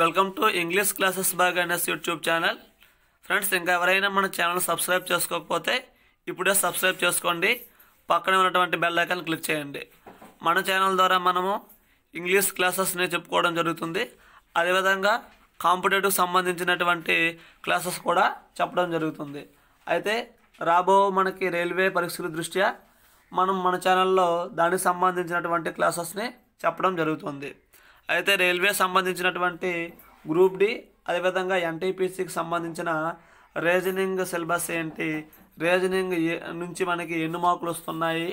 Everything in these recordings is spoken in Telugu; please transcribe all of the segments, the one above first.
Welcome to English classes by guidance YouTube channel. Friends, ఇంకా ఎవరైనా మన ఛానల్ సబ్స్క్రైబ్ చేసుకోకపోతే ఇప్పుడే సబ్స్క్రైబ్ చేసుకోండి. పక్కనే ఉన్నటువంటి బెల్ ఐకాన్ క్లిక్ చేయండి. మన ఛానల్ ద్వారా మనము ఇంగ్లీష్ క్లాసెస్ని చెప్పుకోవడం జరుగుతుంది. అదేవిధంగా కాంపిటేటివ్ సంబంధించినటువంటి క్లాసెస్ కూడా చెప్పడం జరుగుతుంది. అయితే రాబో మనకి రైల్వే పరీక్షల దృష్ట్యా మనం మన ఛానల్లో దానికి సంబంధించినటువంటి క్లాసెస్ని చెప్పడం జరుగుతుంది. అయితే రైల్వే సంబంధించినటువంటి గ్రూప్ డి, అదేవిధంగా ఎన్టీపీసీకి సంబంధించిన రీజనింగ్ సిలబస్ ఏంటి, రీజనింగ్ నుంచి మనకి ఎన్ని మార్కులు వస్తున్నాయి,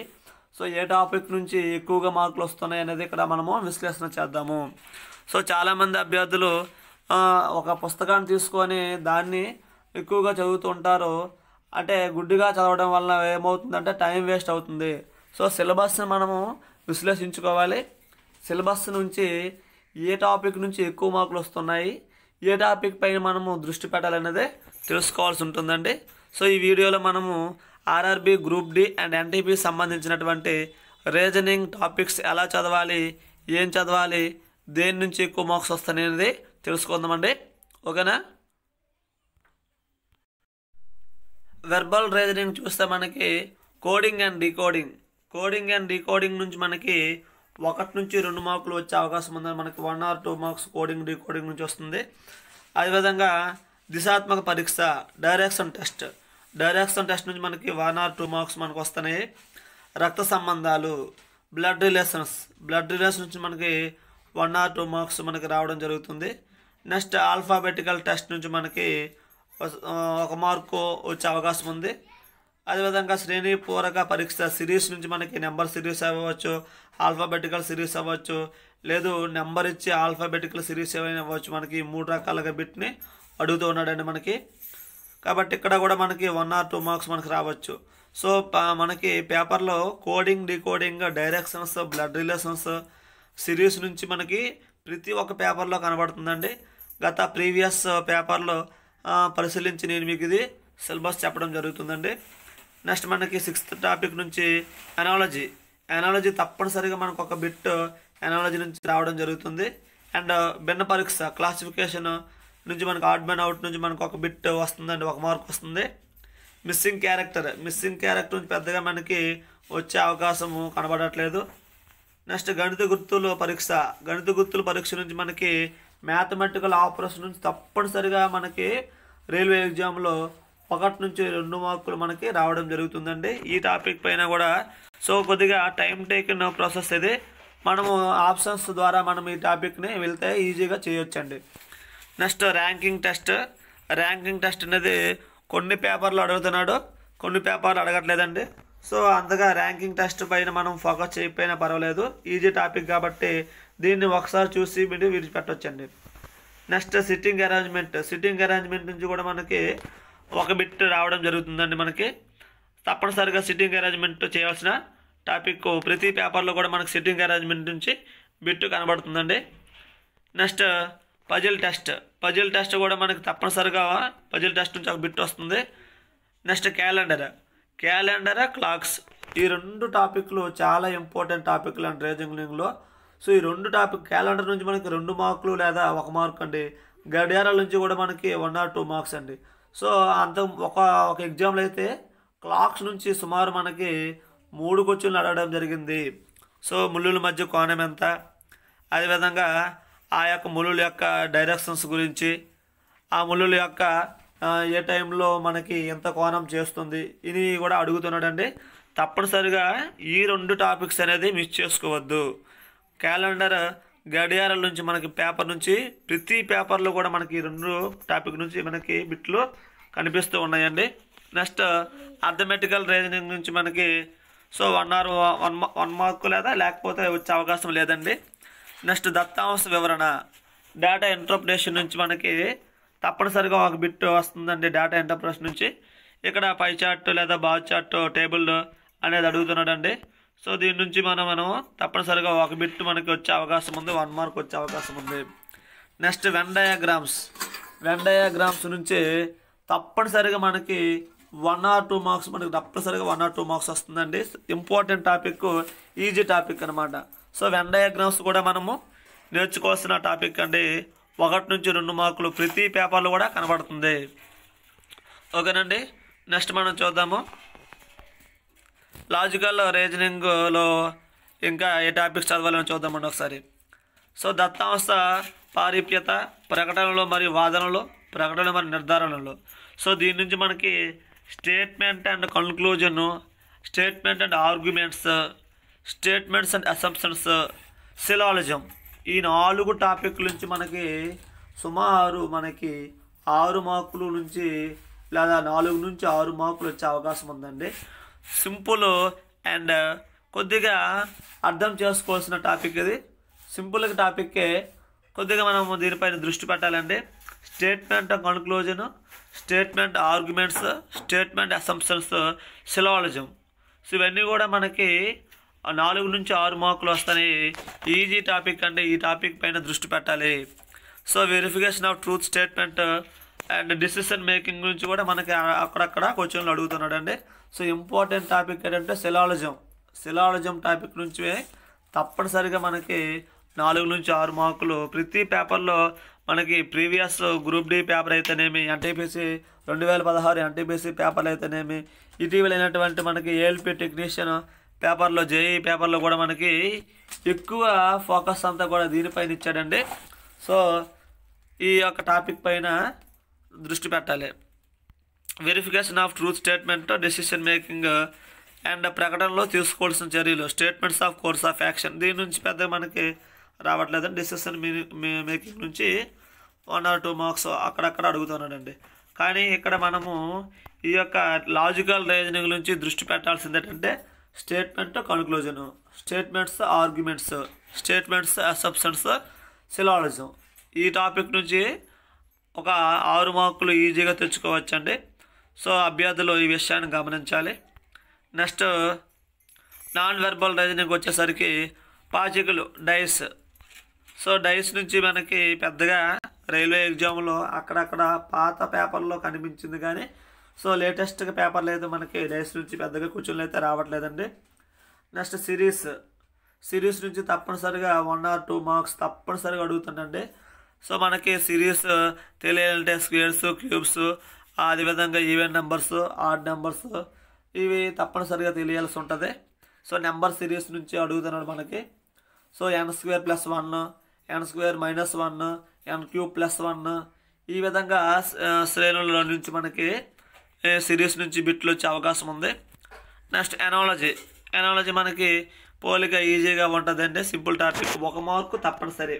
సో ఏ టాపిక్ నుంచి ఎక్కువగా మార్కులు వస్తున్నాయి అనేది ఇక్కడ మనము విశ్లేషణ చేద్దాము. సో చాలామంది అభ్యర్థులు ఒక పుస్తకాన్ని తీసుకొని దాన్ని ఎక్కువగా చదువుతూ ఉంటారు. అంటే గుడ్డిగా చదవడం వల్ల ఏమవుతుందంటే టైం వేస్ట్ అవుతుంది. సో సిలబస్ని మనము విశ్లేషించుకోవాలి. సిలబస్ నుంచి ఏ టాపిక్ నుంచి ఎక్కువ మార్కులు వస్తున్నాయి, ఏ టాపిక్ పైన మనము దృష్టి పెట్టాలనేదే తెలుసుకోవాల్సి ఉంటుందండి. సో ఈ వీడియోలో మనము RRB, group D and NTP సంబంధించినటువంటి రీజనింగ్ టాపిక్స్ ఎలా చదవాలి, ఏం చదవాలి, దేని నుంచి ఎక్కువ మార్క్స్ వస్తాయి అనేది తెలుసుకుందామండి. ఓకేనా? వెర్బల్ రీజనింగ్ చూస్తే మనకి కోడింగ్ అండ్ డీకోడింగ్ నుంచి మనకి 1 నుంచి 2 మార్కులు వచ్చే అవకాశం ఉందని మనకి 1 or 2 మార్క్స్ కోడింగ్ డీకోడింగ్ నుంచి వస్తుంది. అదేవిధంగా దిశాత్మక పరీక్ష డైరెక్షన్ టెస్ట్ నుంచి మనకి 1 or 2 మార్క్స్ మనకు వస్తున్నాయి. రక్త సంబంధాలు బ్లడ్ రిలేషన్స్ నుంచి మనకి 1 or 2 మార్క్స్ మనకి రావడం జరుగుతుంది. నెక్స్ట్ ఆల్ఫాబెటికల్ టెస్ట్ నుంచి మనకి 1 మార్కు వచ్చే అవకాశం ఉంది. అదేవిధంగా శ్రేణి పూరక పరీక్ష సిరీస్ నుంచి మనకి నెంబర్ సిరీస్ అవ్వచ్చు, ఆల్ఫాబెటికల్ సిరీస్ అవ్వచ్చు, లేదు నెంబర్ ఇచ్చి ఆల్ఫాబెటికల్ సిరీస్ ఏమైనా అవ్వచ్చు. మనకి 3 రకాలుగా బిట్ని అడుగుతూ ఉన్నాడండి మనకి. కాబట్టి ఇక్కడ కూడా మనకి 1 or 2 మార్క్స్ మనకి రావచ్చు. సో మనకి పేపర్లో coding, decoding, directions, blood relations, series నుంచి మనకి ప్రతి ఒక్క పేపర్లో కనబడుతుందండి. గత ప్రీవియస్ పేపర్లో పరిశీలించి నేను మీకు ఇది సిలబస్ చెప్పడం జరుగుతుందండి. నెక్స్ట్ మనకి 6th టాపిక్ నుంచి ఎనాలజీ తప్పనిసరిగా మనకు ఒక బిట్ ఎనాలజీ నుంచి రావడం జరుగుతుంది. అండ్ భిన్న పరీక్ష క్లాసిఫికేషన్ నుంచి మనకు ఆడ్ మ్యాన్ అవుట్ నుంచి మనకు ఒక బిట్ వస్తుందండి, 1 మార్క్ వస్తుంది. మిస్సింగ్ క్యారెక్టర్ నుంచి పెద్దగా మనకి వచ్చే అవకాశము కనబడట్లేదు. నెక్స్ట్ గణిత గుర్తుల పరీక్ష నుంచి మనకి మ్యాథమెటికల్ ఆపరేషన్ నుంచి తప్పనిసరిగా మనకి రైల్వే ఎగ్జామ్లో 1 నుంచి 2 మార్కులు మనకి రావడం జరుగుతుందండి ఈ టాపిక్ పైన కూడా. సో కొద్దిగా టైం టేకిన్ ప్రాసెస్ ఇది. మనము ఆప్షన్స్ ద్వారా మనం ఈ టాపిక్ని వెళ్తే ఈజీగా చేయొచ్చండి. నెక్స్ట్ ర్యాంకింగ్ టెస్ట్ అనేది కొన్ని పేపర్లు అడుగుతున్నాడు, కొన్ని పేపర్లు అడగట్లేదండి. సో అంతగా ర్యాంకింగ్ టెస్ట్ పైన మనం ఫోకస్ చేయకపోయినా పర్వాలేదు, ఈజీ టాపిక్ కాబట్టి దీన్ని ఒకసారి చూసి మీరు విడిచిపెట్టవచ్చండి. నెక్స్ట్ సిట్టింగ్ అరేంజ్మెంట్ నుంచి కూడా మనకి ఒక బిట్ రావడం జరుగుతుందండి మనకి. తప్పనిసరిగా సిట్టింగ్ అరేంజ్మెంట్ చేయాల్సిన టాపిక్ ప్రతి పేపర్లో కూడా మనకి సిట్టింగ్ అరేంజ్మెంట్ నుంచి బిట్ కనబడుతుందండి. నెక్స్ట్ పజిల్ టెస్ట్ కూడా మనకి తప్పనిసరిగా పజిల్ టెస్ట్ నుంచి ఒక బిట్ వస్తుంది. నెక్స్ట్ క్యాలెండర్, క్లాక్స్, ఈ 2 టాపిక్లు చాలా ఇంపార్టెంట్ టాపిక్లు అండి రీజనింగ్లో. సో ఈ 2 టాపిక్ క్యాలెండర్ నుంచి మనకి 2 మార్కులు లేదా 1 మార్క్ అండి. గడియారాల నుంచి కూడా మనకి 1 or 2 మార్క్స్ అండి. సో అంత ఒక ఎగ్జామ్లో అయితే క్లాక్స్ నుంచి సుమారు మనకి 3 క్వశ్చన్లు అడగడం జరిగింది. సో ముళ్ళుల మధ్య కోణం ఎంత, అదేవిధంగా ఆ యొక్క ముళ్ళుల యొక్క డైరెక్షన్స్ గురించి, ఆ ముళ్ళుల యొక్క ఏ టైంలో మనకి ఎంత కోణం చేస్తుంది, ఇది కూడా అడుగుతున్నాడండి. తప్పనిసరిగా ఈ 2 టాపిక్స్ అనేది మిస్ చేసుకోవద్దు. క్యాలెండర్, గడియారాల నుంచి మనకి పేపర్ నుంచి ప్రతి పేపర్లో కూడా మనకి 2 టాపిక్ నుంచి మనకి బిట్లు కనిపిస్తూ ఉన్నాయండి. నెక్స్ట్ అర్థమెటికల్ రీజనింగ్ నుంచి మనకి సో 1 మార్కు లేదా లేకపోతే వచ్చే అవకాశం లేదండి. నెక్స్ట్ దత్తాంశ వివరణ, డేటా ఇంటర్ప్రిటేషన్ నుంచి మనకి తప్పనిసరిగా ఒక బిట్ వస్తుందండి. డేటా ఇంటర్ప్రిటేషన్ నుంచి ఇక్కడ పై చార్ట్ లేదా బార్ చార్ట్ టేబుల్ అనేది అడుగుతున్నాడండి. సో దీని నుంచి మనం తప్పనిసరిగా ఒక బిట్ మనకి వచ్చే అవకాశం ఉంది, 1 మార్క్ వచ్చే అవకాశం ఉంది. నెక్స్ట్ వెన్ డయాగ్రామ్స్ నుంచి తప్పనిసరిగా మనకి 1 or 2 మార్క్స్ మనకి తప్పనిసరిగా 1 or 2 మార్క్స్ వస్తుందండి. ఇంపార్టెంట్ టాపిక్, ఈజీ టాపిక్ అనమాట. సో వెన్ డయాగ్రామ్స్ కూడా మనము నేర్చుకోవాల్సిన టాపిక్ అండి. 1 నుంచి 2 మార్కులు ప్రతి పేపర్లో కూడా కనబడుతుంది. ఓకేనండి. నెక్స్ట్ మనం చూద్దాము లాజికల్ రీజనింగ్లో ఇంకా ఏ టాపిక్స్ చదవాలని చూద్దామండి ఒకసారి. సో దత్తాంశ పారీప్యత, ప్రకటనలు మరియు వాదనలు, ప్రకటనలు మరియు నిర్ధారణలు. సో దీని నుంచి మనకి statement and conclusion, statement and arguments, statements and assumptions, syllogism, ఈ 4 టాపిక్ల నుంచి మనకి సుమారు 6 మార్కుల నుంచి లేదా 4 నుంచి 6 మార్కులు వచ్చే అవకాశం ఉందండి. సింపుల్ అండ్ కొద్దిగా అర్థం చేసుకోవాల్సిన టాపిక్ ఇది. సింపుల్ టాపిక్కే, కొద్దిగా మనం దీనిపైన దృష్టి పెట్టాలండి. Statement conclusion, statement arguments, statement assumptions, syllogism. So ఇవన్నీ కూడా మనకి 4 నుంచి 6 మార్కులు వస్తాయి. ఈజీ టాపిక్ అంటే ఈ టాపిక్ పైన దృష్టి పెట్టాలి. So verification of truth statement and decision making గురించి కూడా మనకి అక్కడక్కడ క్వశ్చన్లు అడుగుతున్నాడండి. సో ఇంపార్టెంట్ టాపిక్ ఏంటంటే సిలాలజం టాపిక్ నుంచి తప్పనిసరిగా మనకి 4 నుంచి 6 మార్కులు ప్రతి పేపర్లో మనకి ప్రీవియస్ గ్రూప్ డి పేపర్ అయితేనేమి, ఎన్టీపీసీ 2016 ఎన్టీపీసీ పేపర్లు అయితేనేమి, ఇటీవలైనటువంటి మనకి ఏఎల్పి టెక్నీషియన్ పేపర్లో, జేఈ పేపర్లో కూడా మనకి ఎక్కువ ఫోకస్ అంతా కూడా దీనిపైన ఇచ్చాడండి. సో ఈ యొక్క టాపిక్ పైన దృష్టి పెట్టాలి. Verification of truth statement, decision making and ప్రకటనలో తీసుకోవాల్సిన చర్యలు, statements of course of action. దీని నుంచి పెద్దగా మనకి రావట్లేదండి. డెసిషన్ మేకింగ్ నుంచి 1 or 2 మార్క్స్ అక్కడక్కడ అడుగుతున్నాడండి. కానీ ఇక్కడ మనము ఈ యొక్క లాజికల్ రీజనింగ్ నుంచి దృష్టి పెట్టాల్సింది ఏంటంటే statement conclusion, statements arguments, statements assumptions, syllogism. ఈ టాపిక్ నుంచి ఒక 6 మార్కులు ఈజీగా తెచ్చుకోవచ్చండి. సో అభ్యర్థులు ఈ విషయాన్ని గమనించాలి. నెక్స్ట్ నాన్ వెర్బల్ రీజనింగ్ వచ్చేసరికి పాచికలు, డైస్. సో డైస్ నుంచి మనకి పెద్దగా రైల్వే ఎగ్జామ్లో అక్కడక్కడ పాత పేపర్లో కనిపించింది కానీ సో లేటెస్ట్గా పేపర్లు అయితే మనకి డైస్ నుంచి పెద్దగా క్వశ్చన్లు అయితే రావట్లేదండి. నెక్స్ట్ సిరీస్ నుంచి తప్పనిసరిగా 1 or 2 మార్క్స్ తప్పనిసరిగా అడుగుతుందండి. సో మనకి సిరీస్ తెలియాలంటే స్క్వేర్స్, క్యూబ్స్, అదేవిధంగా ఈవెన్ నెంబర్స్, ఆడ్ నెంబర్స్ ఇవి తప్పనిసరిగా తెలియాల్సి ఉంటుంది. సో నెంబర్ సిరీస్ నుంచి అడుగుతున్నాడు మనకి. సో n² + 1, n² - 1, n³ + 1 ఈ విధంగా శ్రేణుల నుంచి మనకి సిరీస్ నుంచి బిట్లు వచ్చే అవకాశం ఉంది. నెక్స్ట్ ఎనాలజీ మనకి పోలిక ఈజీగా ఉంటుందండి. సింపుల్ టాపిక్, 1 మార్కు తప్పనిసరి.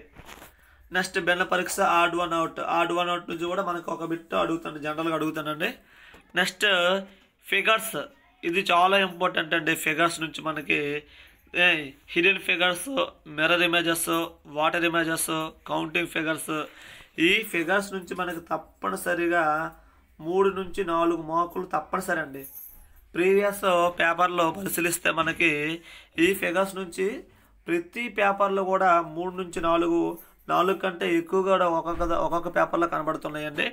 నెక్స్ట్ భిన్న పరీక్ష ఆడ్ వన్ అవుట్ నుంచి కూడా మనకు ఒక బిట్ అడుగుతాను, జనరల్గా అడుగుతానండి. నెక్స్ట్ ఫిగర్స్, ఇది చాలా ఇంపార్టెంట్ అండి. ఫిగర్స్ నుంచి మనకి hidden figures, mirror images, water images, counting figures. ఈ ఫిగర్స్ నుంచి మనకి తప్పనిసరిగా 3 నుంచి 4 మార్కులు తప్పనిసరి అండి. ప్రీవియస్ పేపర్లో పరిశీలిస్తే మనకి ఈ ఫిగర్స్ నుంచి ప్రతి పేపర్లో కూడా 3 నుంచి 4 కంటే ఎక్కువ కూడా ఒక్కొక్క పేపర్లో కనబడుతున్నాయండి.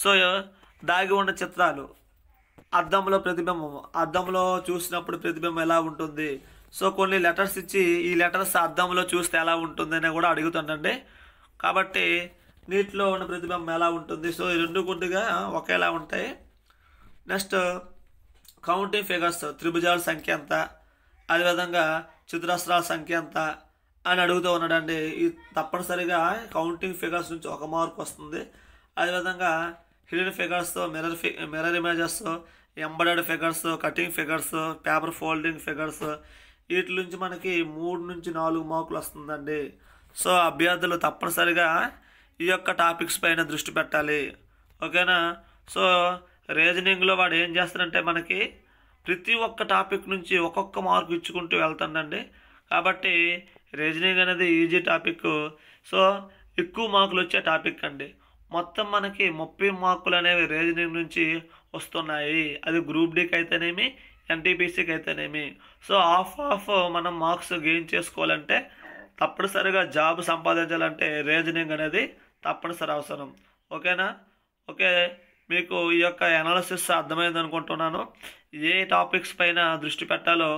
సో దాగి ఉన్న చిత్రాలు, అద్దంలో ప్రతిబింబం, అద్దంలో చూసినప్పుడు ప్రతిబింబం ఎలా ఉంటుంది. సో కొన్ని లెటర్స్ ఇచ్చి ఈ లెటర్స్ అద్దంలో చూస్తే ఎలా ఉంటుందని కూడా అడుగుతుందండి. కాబట్టి నీటిలో ఉన్న ప్రతిబింబం ఎలా ఉంటుంది. సో ఈ 2 కొద్దిగా ఒకేలా ఉంటాయి. నెక్స్ట్ కౌంటింగ్ ఫిగర్స్, త్రిభుజాల సంఖ్య ఎంత, అదేవిధంగా చతురస్రాల సంఖ్య ఎంత అని అడుగుతూ ఉన్నాడండి. ఈ తప్పనిసరిగా కౌంటింగ్ ఫిగర్స్ నుంచి 1 మార్క్ వస్తుంది. అదేవిధంగా hidden figures, mirror images, embedded figures, cutting figures, paper folding figures, వీటి నుంచి మనకి 3 నుంచి 4 మార్కులు వస్తుందండి. సో అభ్యర్థులు తప్పనిసరిగా ఈ యొక్క టాపిక్స్ పైన దృష్టి పెట్టాలి. ఓకేనా. సో రీజనింగ్లో వాడు ఏం చేస్తాడంటే మనకి ప్రతి ఒక్క టాపిక్ నుంచి ఒక్కొక్క మార్కు ఇచ్చుకుంటూ వెళ్తాడండి. కాబట్టి రీజనింగ్ అనేది ఈజీ టాపిక్. సో ఎక్కువ మార్కులు వచ్చే టాపిక్ అండి. మొత్తం మనకి 30 మార్కులు అనేవి రీజనింగ్ నుంచి వస్తున్నాయి. అది గ్రూప్ డికి అయితేనేమి, ఎన్టీపీసీకి అయితేనేమి. సో హాఫ్ మనం మార్క్స్ గెయిన్ చేసుకోవాలంటే, తప్పనిసరిగా జాబ్ సంపాదించాలంటే రీజనింగ్ అనేది తప్పనిసరి అవసరం. ఓకేనా. ఓకే, మీకు ఈ యొక్క అనాలిసిస్ అర్థమైంది అనుకుంటున్నాను. ఏ టాపిక్స్ పైన దృష్టి పెట్టాలో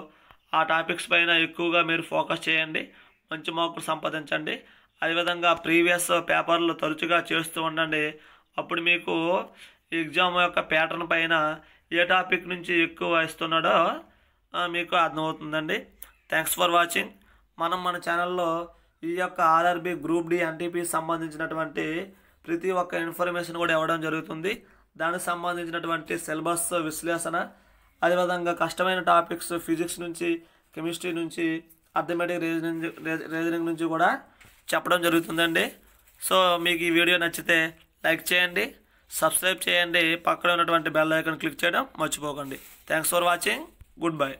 ఆ టాపిక్స్ పైన ఎక్కువగా మీరు ఫోకస్ చేయండి, మంచి మార్కులు సంపాదించండి. అదేవిధంగా ప్రీవియస్ పేపర్లు తరచుగా చేస్తూ ఉండండి. అప్పుడు మీకు ఎగ్జామ్ యొక్క ప్యాటర్న్ పైన ఏ టాపిక్ నుంచి ఎక్కువ ఇస్తున్నాడో మీకు అర్థమవుతుందండి. Thanks for watching. మనం మన ఛానల్లో ఈ యొక్క ఆర్ఆర్బి గ్రూప్ డి ఎన్టీపీ సంబంధించినటువంటి ప్రతి ఒక్క ఇన్ఫర్మేషన్ కూడా ఇవ్వడం జరుగుతుంది. దానికి సంబంధించినటువంటి సిలబస్ విశ్లేషణ, అదేవిధంగా కష్టమైన టాపిక్స్ ఫిజిక్స్ నుంచి, కెమిస్ట్రీ నుంచి, అర్థమెటిక్ రీజనింగ్ నుంచి కూడా చెప్పడం జరుగుతుందండి. సో మీకు ఈ వీడియో నచ్చితే లైక్ చేయండి, సబ్స్క్రైబ్ చేయండి, పక్కన ఉన్నటువంటి బెల్ ఐకాన్ క్లిక్ చేయడం మర్చిపోకండి. Thanks for watching. Good bye.